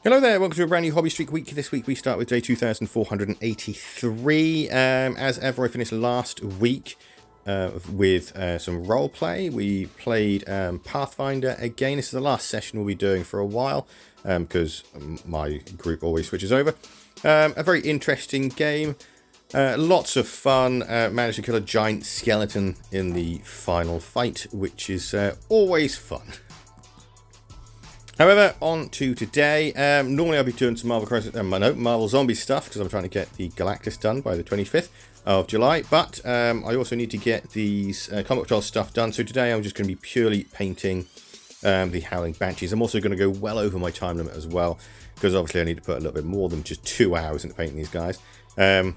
Hello there, welcome to a brand new Hobby Streak week. This week we start with day 2483. As ever, I finished last week with some role play. We played Pathfinder again. This is the last session we'll be doing for a while because my group always switches over. A very interesting game. Lots of fun. Managed to kill a giant skeleton in the final fight, which is always fun. However, on to today. Normally I'll be doing some Marvel Zombie stuff because I'm trying to get the Galactus done by the 25th of July. But I also need to get these Combat Patrol stuff done. So today I'm just going to be purely painting the Howling Banshees. I'm also going to go well over my time limit as well because obviously I need to put a little bit more than just 2 hours into painting these guys. They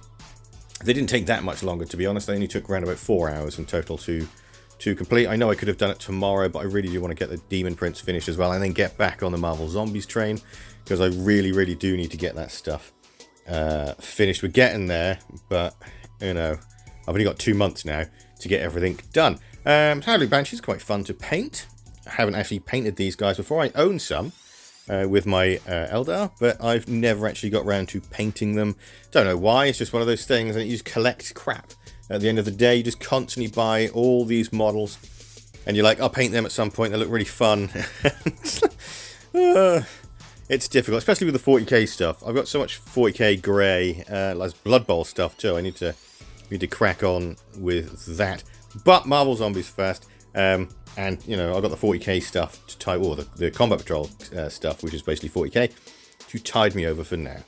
didn't take that much longer, to be honest. They only took around about 4 hours in total to complete. I know I could have done it tomorrow, but I really do want to get the Demon Prince finished as well and then get back on the Marvel Zombies train because I really do need to get that stuff finished. We're getting there, but you know, I've only got 2 months now to get everything done. Howling Banshee is quite fun to paint. I haven't actually painted these guys before. I own some with my Eldar, but I've never actually got around to painting them. Don't know why. It's just one of those things, and you just collect crap. At the end of the day, you just constantly buy all these models, and you're like, I'll paint them at some point. They look really fun. It's difficult, especially with the 40k stuff. I've got so much 40k grey, like Blood Bowl stuff too. I need to crack on with that. But Marvel Zombies first, and you know, I've got the 40k stuff to tie, or the Combat Patrol stuff, which is basically 40k, to tide me over for now.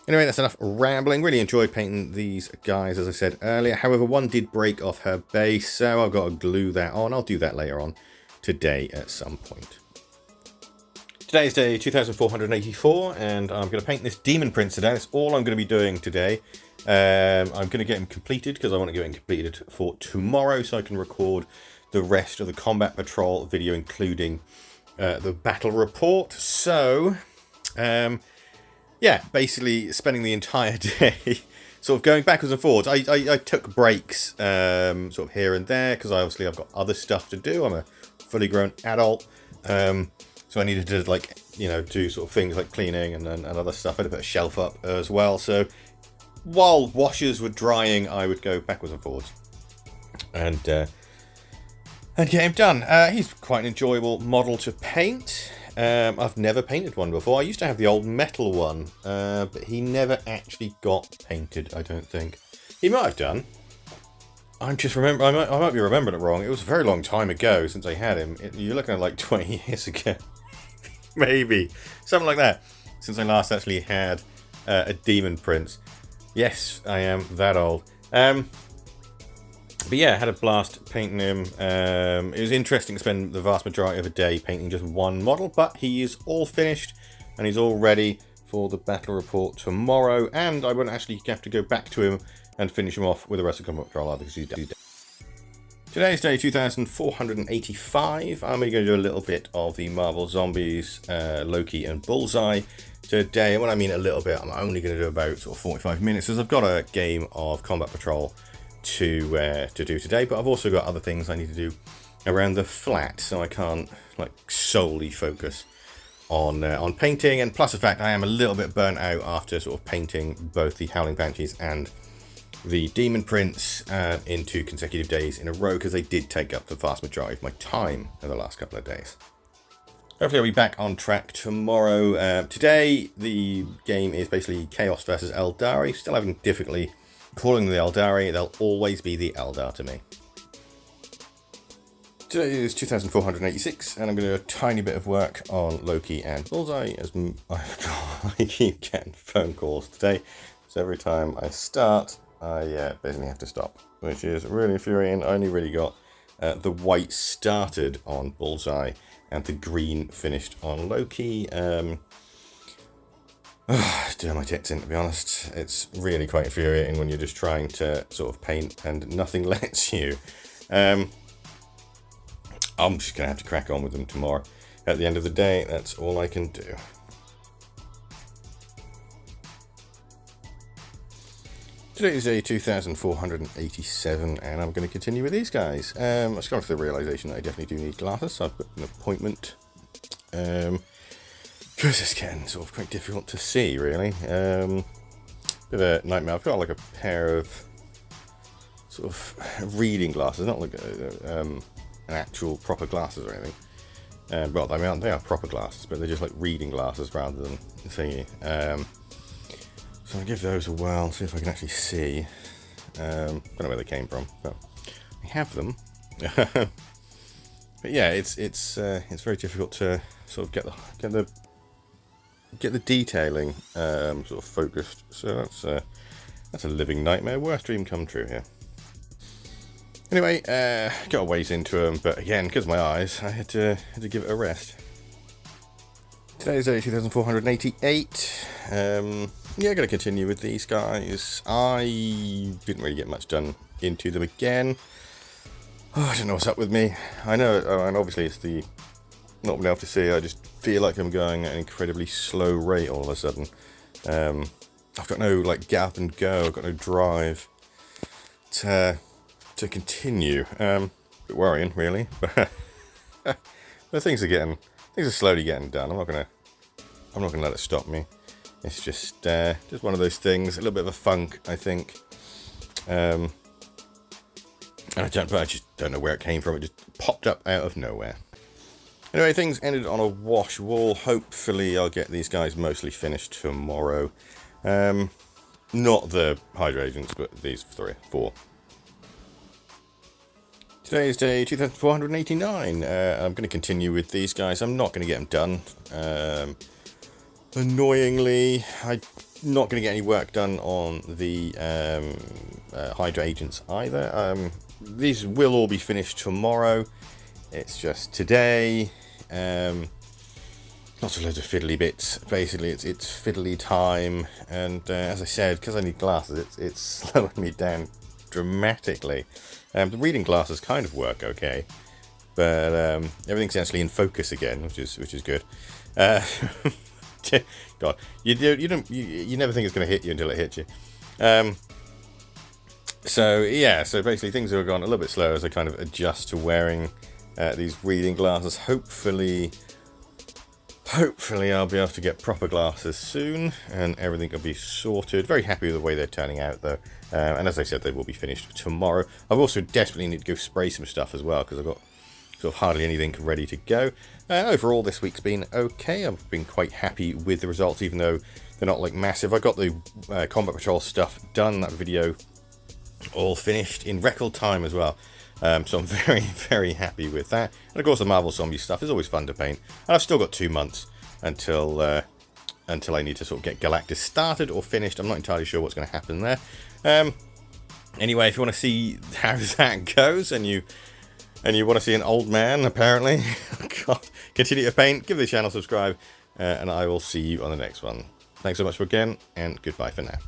Anyway, that's enough rambling. Really enjoyed painting these guys, as I said earlier. However, one did break off her base, so I've got to glue that on. I'll do that later on today at some point. Today's day 2484, and I'm going to paint this Demon Prince today. That's all I'm going to be doing today. I'm going to get him completed because I want to get him completed for tomorrow so I can record the rest of the Combat Patrol video, including the battle report. So, yeah, basically spending the entire day sort of going backwards and forwards. I took breaks sort of here and there because I've got other stuff to do. I'm a fully grown adult, so I needed to, like, you know, do sort of things like cleaning and other stuff. I had to put a shelf up as well. So while washers were drying, I would go backwards and forwards and get him done. He's quite an enjoyable model to paint. I've never painted one before. I used to have the old metal one, but he never actually got painted, I don't think. He might have done. I might be remembering it wrong. It was a very long time ago since I had him. You're looking at like 20 years ago. Maybe. Something like that. Since I last actually had a Demon Prince. Yes, I am that old. But yeah, I had a blast painting him. It was interesting to spend the vast majority of a day painting just one model, but he is all finished and he's all ready for the battle report tomorrow, and I won't actually have to go back to him and finish him off with the rest of Combat Patrol because he's dead. Today's day 2485. I'm going to do a little bit of the Marvel Zombies, Loki and Bullseye today. And when I mean a little bit, I'm only going to do about sort of 45 minutes because I've got a game of Combat Patrol to do today, but I've also got other things I need to do around the flat, so I can't like solely focus on painting. And plus the fact I am a little bit burnt out after sort of painting both the Howling Banshees and the Demon Prince in 2 consecutive days in a row, because they did take up the vast majority of my time in the last couple of days. Hopefully I'll be back on track tomorrow. Today the game is basically Chaos versus Eldari. Still having difficulty calling them the Eldari. They'll always be the Eldar to me. Today is 2486, and I'm going to do a tiny bit of work on Loki and Bullseye, as I keep getting phone calls today. So every time I start, I basically have to stop, which is really infuriating. I only really got the white started on Bullseye and the green finished on Loki. It's doing my tits in, to be honest. It's really quite infuriating when you're just trying to sort of paint and nothing lets you. I'm just going to have to crack on with them tomorrow. At the end of the day, that's all I can do. Today is day 2487, and I'm going to continue with these guys. I've come to the realization that I definitely do need glasses, so I've put an appointment because it's getting sort of quite difficult to see, really. Bit of a nightmare. I've got like a pair of sort of reading glasses, not like an actual proper glasses or anything. Well, I mean, they are proper glasses, but they're just like reading glasses rather than thingy. So I'll give those a whirl, see if I can actually see. Don't know where they came from, but I have them. But yeah, it's very difficult to sort of get the detailing sort of focused. So that's a living nightmare. Worst dream come true here. Anyway, got a ways into them, but again, because of my eyes, I had to give it a rest. Today's day 2488. Yeah, going to continue with these guys. I didn't really get much done into them again. Oh, I don't know what's up with me. I know, and obviously it's the not being able to see. I just feel like I'm going at an incredibly slow rate all of a sudden. I've got no like get up and go. I've got no drive to continue. A bit worrying, really. But things are slowly getting done. I'm not gonna let it stop me. It's just one of those things. A little bit of a funk, I think. And I just don't know where it came from. It just popped up out of nowhere. Anyway, things ended on a wash wall. Hopefully, I'll get these guys mostly finished tomorrow. Not the Hydra agents, but these 4. Today's day 2489. I'm going to continue with these guys. I'm not going to get them done. Annoyingly, I'm not going to get any work done on the Hydra agents either. These will all be finished tomorrow. It's just today. Lots of loads of fiddly bits. Basically, it's fiddly time. And as I said, because I need glasses, it's slowing me down dramatically. The reading glasses kind of work okay, but everything's actually in focus again, which is good. God, you never think it's going to hit you until it hits you. So yeah, so basically things have gone a little bit slower as I kind of adjust to wearing these reading glasses. Hopefully I'll be able to get proper glasses soon, and everything will be sorted. Very happy with the way they're turning out, though. And as I said, they will be finished tomorrow. I also desperately need to go spray some stuff as well, because I've got sort of hardly anything ready to go. Overall, this week's been okay. I've been quite happy with the results, even though they're not like massive. I got the Combat Patrol stuff done, that video all finished in record time as well. So I'm very, very happy with that. And of course, the Marvel Zombie stuff is always fun to paint. And I've still got 2 months until I need to sort of get Galactus started or finished. I'm not entirely sure what's going to happen there. Anyway, if you want to see how that goes, and you want to see an old man, apparently, continue to paint, give the channel a subscribe, and I will see you on the next one. Thanks so much again, and goodbye for now.